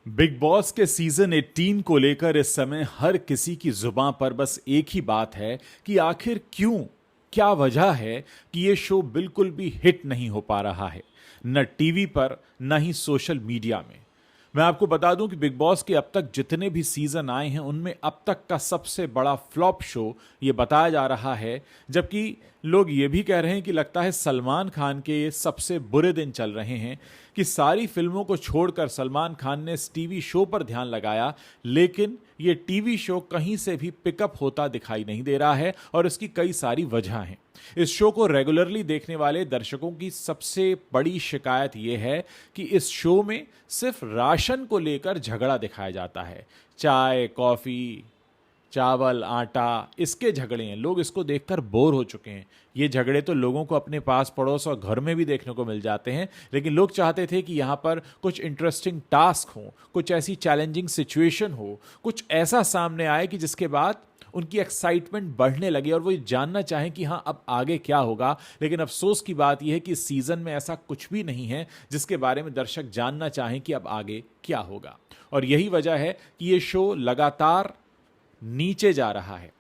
Big boss के season 18 को लेकर इस समय हर किसी की जुबां पर बस एक ही बात है कि आखिर क्यों, क्या वजह है कि ये शो बिल्कुल भी हिट नहीं हो पा रहा है, न टीवी पर न ही सोशल मीडिया में। मैं आपको बता दूं कि बिग बॉस के अब तक जितने भी सीजन आए हैं उनमें अब तक का सबसे बड़ा फ्लॉप शो ये बताया जा रहा है, जबकि लोग ये भी कह रहे हैं कि लगता है सलमान खान के ये सबसे बुरे दिन चल रहे हैं कि सारी फिल्मों को छोड़कर सलमान खान ने इस टीवी शो पर ध्यान लगाया, लेकिन ये टीवी शो कहीं से भी पिकअप होता दिखाई नहीं दे रहा है और इसकी कई सारी वजह हैं। इस शो को रेगुलरली देखने वाले दर्शकों की सबसे बड़ी शिकायत यह है कि इस शो में सिर्फ राशन को लेकर झगड़ा दिखाया जाता है। चाय, कॉफी, चावल, आटा, इसके झगड़े हैं। लोग इसको देखकर बोर हो चुके हैं। ये झगड़े तो लोगों को अपने पास पड़ोस और घर में भी देखने को मिल जाते हैं, लेकिन लोग चाहते थे कि यहाँ पर कुछ इंटरेस्टिंग टास्क हो, कुछ ऐसी चैलेंजिंग सिचुएशन हो, कुछ ऐसा सामने आए कि जिसके बाद उनकी एक्साइटमेंट बढ़ने लगे और वो ये जानना चाहें कि हाँ अब आगे क्या होगा। लेकिन अफसोस की बात यह है कि इस सीजन में ऐसा कुछ भी नहीं है जिसके बारे में दर्शक जानना चाहें कि अब आगे क्या होगा। और यही वजह है कि ये शो लगातार नीचे जा रहा है।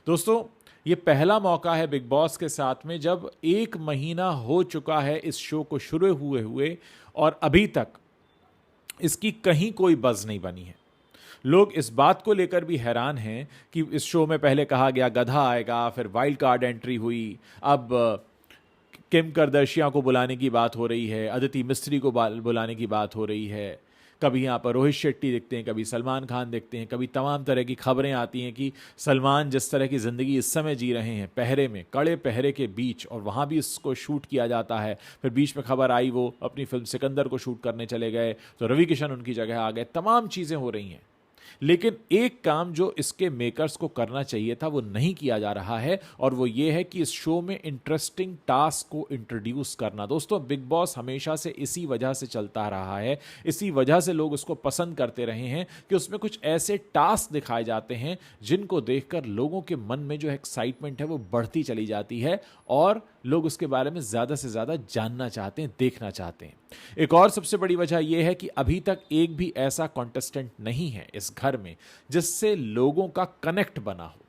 दोस्तों, ये पहला मौका है बिग बॉस के साथ में जब 1 महीना हो चुका है इस शो को शुरू हुए हुए और अभी तक इसकी कहीं कोई बज़ नहीं बनी है। लोग इस बात को लेकर भी हैरान हैं कि इस शो में पहले कहा गया गधा आएगा, फिर वाइल्ड कार्ड एंट्री हुई, अब किम करदर्शिया को बुलाने की बात हो रही है, अदिति मिस्त्री को बुलाने की बात हो रही है, कभी यहाँ पर रोहित शेट्टी दिखते हैं, कभी सलमान खान दिखते हैं, कभी तमाम तरह की खबरें आती हैं कि सलमान जिस तरह की ज़िंदगी इस समय जी रहे हैं, पहरे में, कड़े पहरे के बीच, और वहाँ भी इसको शूट किया जाता है। फिर बीच में खबर आई वो अपनी फिल्म सिकंदर को शूट करने चले गए तो रवि किशन उनकी जगह आ गए। तमाम चीज़ें हो रही हैं, लेकिन एक काम जो इसके मेकर्स को करना चाहिए था वो नहीं किया जा रहा है, और वो ये है कि इस शो में इंटरेस्टिंग टास्क को इंट्रोड्यूस करना। दोस्तों, बिग बॉस हमेशा से इसी वजह से चलता रहा है, इसी वजह से लोग उसको पसंद करते रहे हैं कि उसमें कुछ ऐसे टास्क दिखाए जाते हैं जिनको देखकर लोगों के मन में जो एक्साइटमेंट है वो बढ़ती चली जाती है और लोग उसके बारे में ज़्यादा से ज़्यादा जानना चाहते हैं, देखना चाहते हैं। एक और सबसे बड़ी वजह यह है कि अभी तक एक भी ऐसा कॉन्टेस्टेंट नहीं है इस घर में जिससे लोगों का कनेक्ट बना हो,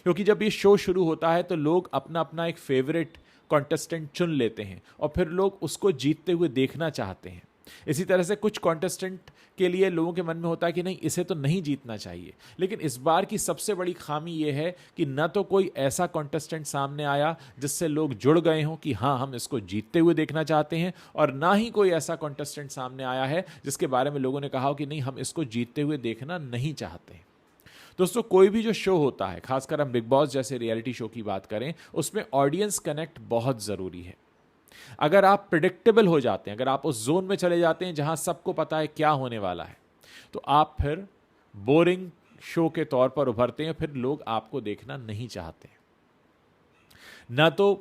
क्योंकि जब ये शो शुरू होता है तो लोग अपना अपना एक फेवरेट कॉन्टेस्टेंट चुन लेते हैं और फिर लोग उसको जीतते हुए देखना चाहते हैं। इसी तरह से कुछ कॉन्टेस्टेंट के लिए लोगों के मन में होता है कि नहीं, इसे तो नहीं जीतना चाहिए। लेकिन इस बार की सबसे बड़ी खामी यह है कि न तो कोई ऐसा कॉन्टेस्टेंट सामने आया जिससे लोग जुड़ गए हों कि हाँ हम इसको जीतते हुए देखना चाहते हैं, और ना ही कोई ऐसा कॉन्टेस्टेंट सामने आया है जिसके बारे में लोगों ने कहा हो कि नहीं, हम इसको जीतते हुए देखना नहीं चाहते। दोस्तों, कोई भी जो शो होता है, खासकर हम बिग बॉस जैसे रियलिटी शो की बात करें, उसमें ऑडियंस कनेक्ट बहुत ज़रूरी है। अगर आप प्रिडिक्टेबल हो जाते हैं, अगर आप उस जोन में चले जाते हैं जहां सबको पता है क्या होने वाला है, तो आप फिर बोरिंग शो के तौर पर उभरते हैं, फिर लोग आपको देखना नहीं चाहते। ना तो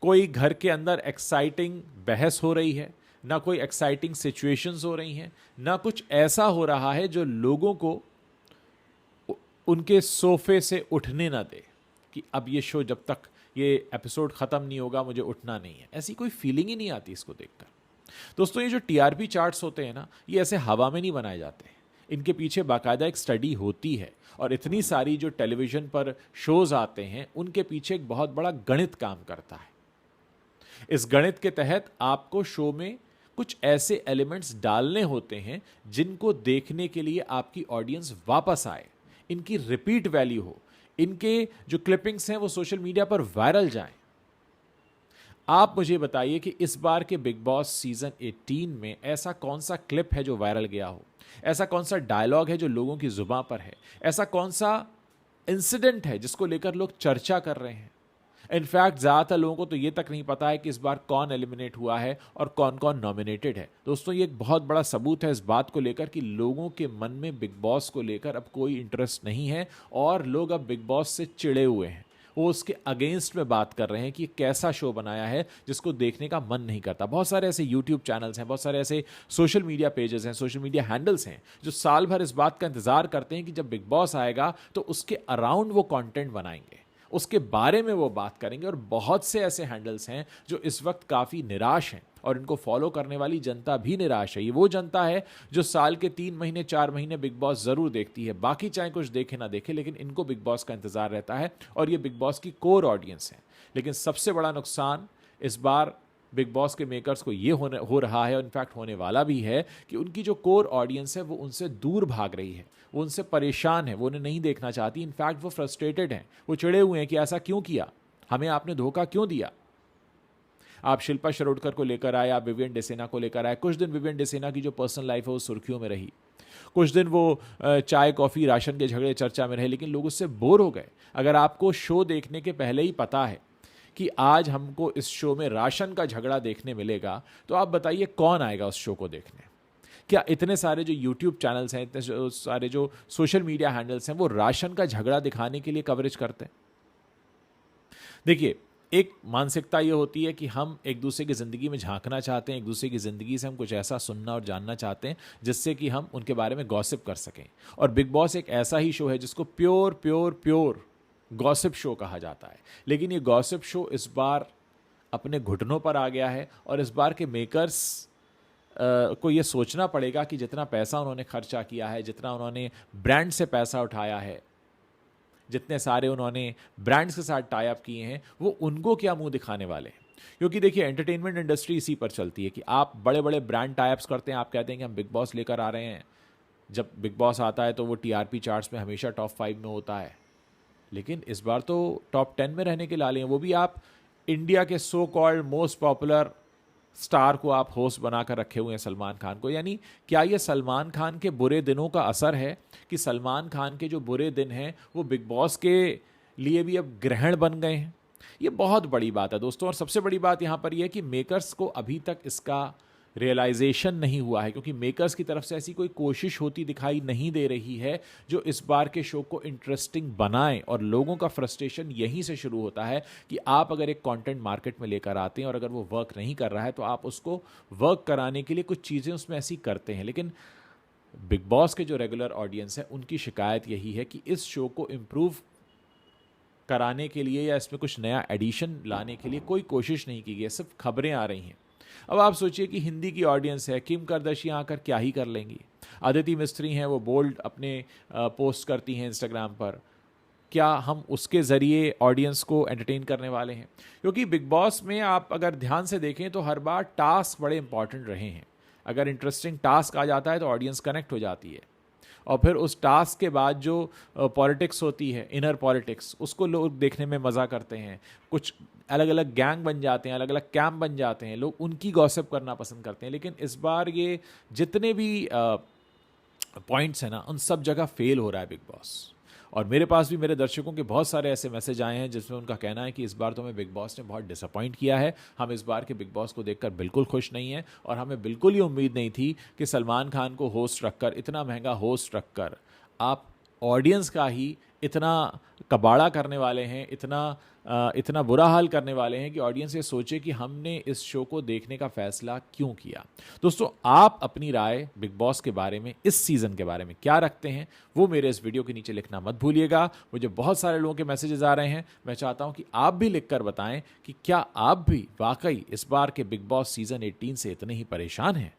कोई घर के अंदर एक्साइटिंग बहस हो रही है, ना कोई एक्साइटिंग सिचुएशंस हो रही हैं, ना कुछ ऐसा हो रहा है जो लोगों को उनके सोफे से उठने ना दे कि अब ये शो जब तक ये एपिसोड ख़त्म नहीं होगा मुझे उठना नहीं है। ऐसी कोई फीलिंग ही नहीं आती इसको देखकर। दोस्तों, ये जो टीआरपी चार्ट्स होते हैं ना, ये ऐसे हवा में नहीं बनाए जाते हैं। इनके पीछे बाकायदा एक स्टडी होती है, और इतनी सारी जो टेलीविज़न पर शोज़ आते हैं उनके पीछे एक बहुत बड़ा गणित काम करता है। इस गणित के तहत आपको शो में कुछ ऐसे एलिमेंट्स डालने होते हैं जिनको देखने के लिए आपकी ऑडियंस वापस आए, इनकी रिपीट वैल्यू हो, इनके जो क्लिपिंग्स हैं वो सोशल मीडिया पर वायरल जाएं। आप मुझे बताइए कि इस बार के बिग बॉस सीजन 18 में ऐसा कौन सा क्लिप है जो वायरल गया हो, ऐसा कौन सा डायलॉग है जो लोगों की जुबान पर है, ऐसा कौन सा इंसिडेंट है जिसको लेकर लोग चर्चा कर रहे हैं। इनफैक्ट ज़्यादातर लोगों को तो ये तक नहीं पता है कि इस बार कौन एलिमिनेट हुआ है और कौन कौन नॉमिनेटेड है। दोस्तों, ये एक बहुत बड़ा सबूत है इस बात को लेकर कि लोगों के मन में बिग बॉस को लेकर अब कोई इंटरेस्ट नहीं है, और लोग अब बिग बॉस से चिढ़े हुए हैं। वो उसके अगेंस्ट में बात कर रहे हैं कि कैसा शो बनाया है जिसको देखने का मन नहीं करता। बहुत सारे ऐसे यूट्यूब चैनल्स हैं, बहुत सारे ऐसे सोशल मीडिया पेजेस हैं, सोशल मीडिया हैंडल्स हैं जो साल भर इस बात का इंतजार करते हैं कि जब बिग बॉस आएगा तो उसके अराउंड वो कंटेंट बनाएंगे, उसके बारे में वो बात करेंगे। और बहुत से ऐसे हैंडल्स हैं जो इस वक्त काफ़ी निराश हैं और इनको फॉलो करने वाली जनता भी निराश है। ये वो जनता है जो साल के 3 महीने 4 महीने बिग बॉस जरूर देखती है, बाकी चाहे कुछ देखे ना देखे, लेकिन इनको बिग बॉस का इंतजार रहता है और ये बिग बॉस की कोर ऑडियंस है। लेकिन सबसे बड़ा नुकसान इस बार बिग बॉस के मेकर्स को ये हो रहा है, और इनफैक्ट होने वाला भी है, कि उनकी जो कोर ऑडियंस है वो उनसे दूर भाग रही है, वो उनसे परेशान है, वो उन्हें नहीं देखना चाहती। इनफैक्ट वो फ्रस्ट्रेटेड हैं, वो चिड़े हुए हैं कि ऐसा क्यों किया, हमें आपने धोखा क्यों दिया। आप शिल्पा शिरोडकर को लेकर आए, आप विवियन डिसेना को लेकर आए। कुछ दिन विवियन डिसेना की जो पर्सनल लाइफ है वो सुर्खियों में रही, कुछ दिन वो चाय कॉफ़ी राशन के झगड़े चर्चा में रहे, लेकिन लोग उससे बोर हो गए। अगर आपको शो देखने के पहले ही पता है कि आज हमको इस शो में राशन का झगड़ा देखने मिलेगा, तो आप बताइए कौन आएगा उस शो को देखने। क्या इतने सारे जो यूट्यूब चैनल्स हैं, इतने सारे जो सोशल मीडिया हैंडल्स हैं, वो राशन का झगड़ा दिखाने के लिए कवरेज करते हैं? देखिए, एक मानसिकता ये होती है कि हम एक दूसरे की ज़िंदगी में झांकना चाहते हैं, एक दूसरे की ज़िंदगी से हम कुछ ऐसा सुनना और जानना चाहते हैं जिससे कि हम उनके बारे में गॉसिप कर सकें। और बिग बॉस एक ऐसा ही शो है जिसको प्योर गॉसिप शो कहा जाता है। लेकिन ये गॉसिप शो इस बार अपने घुटनों पर आ गया है, और इस बार के मेकर्स को ये सोचना पड़ेगा कि जितना पैसा उन्होंने खर्चा किया है, जितना उन्होंने ब्रांड से पैसा उठाया है, जितने सारे उन्होंने ब्रांड्स के साथ टाई अप किए हैं, वो उनको क्या मुंह दिखाने वाले हैं। क्योंकि देखिए, एंटरटेनमेंट इंडस्ट्री इसी पर चलती है कि आप बड़े बड़े ब्रांड टाई अप्स करते हैं, आप कहते हैं कि हम बिग बॉस लेकर आ रहे हैं। जब बिग बॉस आता है तो वो टीआरपी चार्ट्स में हमेशा टॉप 5 में होता है, लेकिन इस बार तो टॉप 10 में रहने के लाले हैं। वो भी आप इंडिया के so called most popular star को आप होस्ट बनाकर रखे हुए हैं, सलमान खान को। यानी क्या ये सलमान खान के बुरे दिनों का असर है कि सलमान खान के जो बुरे दिन हैं वो बिग बॉस के लिए भी अब ग्रहण बन गए हैं? ये बहुत बड़ी बात है दोस्तों। और सबसे बड़ी बात यहाँ पर यह है कि मेकर्स को अभी तक इसका रियलाइजेशन नहीं हुआ है, क्योंकि मेकर्स की तरफ से ऐसी कोई कोशिश होती दिखाई नहीं दे रही है जो इस बार के शो को इंटरेस्टिंग बनाए। और लोगों का फ्रस्ट्रेशन यहीं से शुरू होता है कि आप अगर एक कंटेंट मार्केट में लेकर आते हैं और अगर वो वर्क नहीं कर रहा है तो आप उसको वर्क कराने के लिए कुछ चीज़ें उसमें ऐसी करते हैं। लेकिन बिग बॉस के जो रेगुलर ऑडियंस है उनकी शिकायत यही है कि इस शो को इम्प्रूव कराने के लिए या इसमें कुछ नया एडिशन लाने के लिए कोई कोशिश नहीं की गई, सिर्फ खबरें आ रही हैं। अब आप सोचिए कि हिंदी की ऑडियंस है, किम करदर्शियां आकर क्या ही कर लेंगी। अदिति मिस्त्री हैं, वो बोल्ड अपने पोस्ट करती हैं इंस्टाग्राम पर, क्या हम उसके ज़रिए ऑडियंस को एंटरटेन करने वाले हैं? क्योंकि बिग बॉस में आप अगर ध्यान से देखें तो हर बार टास्क बड़े इंपॉर्टेंट रहे हैं। अगर इंटरेस्टिंग टास्क आ जाता है तो ऑडियंस कनेक्ट हो जाती है, और फिर उस टास्क के बाद जो पॉलिटिक्स होती है, इनर पॉलिटिक्स, उसको लोग देखने में मज़ा करते हैं। कुछ अलग अलग गैंग बन जाते हैं, अलग अलग कैंप बन जाते हैं, लोग उनकी गॉसिप करना पसंद करते हैं। लेकिन इस बार ये जितने भी पॉइंट्स हैं ना, उन सब जगह फेल हो रहा है बिग बॉस। और मेरे पास भी मेरे दर्शकों के बहुत सारे ऐसे मैसेज आए हैं जिसमें उनका कहना है कि इस बार तो हमें बिग बॉस ने बहुत डिसअपॉइंट किया है, हम इस बार के बिग बॉस को देखकर बिल्कुल खुश नहीं हैं, और हमें बिल्कुल ही उम्मीद नहीं थी कि सलमान खान को होस्ट रखकर, इतना महंगा होस्ट रखकर, आप ऑडियंस का ही इतना कबाड़ा करने वाले हैं, इतना बुरा हाल करने वाले हैं कि ऑडियंस ये सोचे कि हमने इस शो को देखने का फैसला क्यों किया। दोस्तों, आप अपनी राय बिग बॉस के बारे में, इस सीज़न के बारे में क्या रखते हैं, वो मेरे इस वीडियो के नीचे लिखना मत भूलिएगा। मुझे बहुत सारे लोगों के मैसेजेस आ रहे हैं, मैं चाहता हूं कि आप भी लिखकर बताएं कि क्या आप भी वाकई इस बार के बिग बॉस सीज़न 18 से इतने ही परेशान हैं।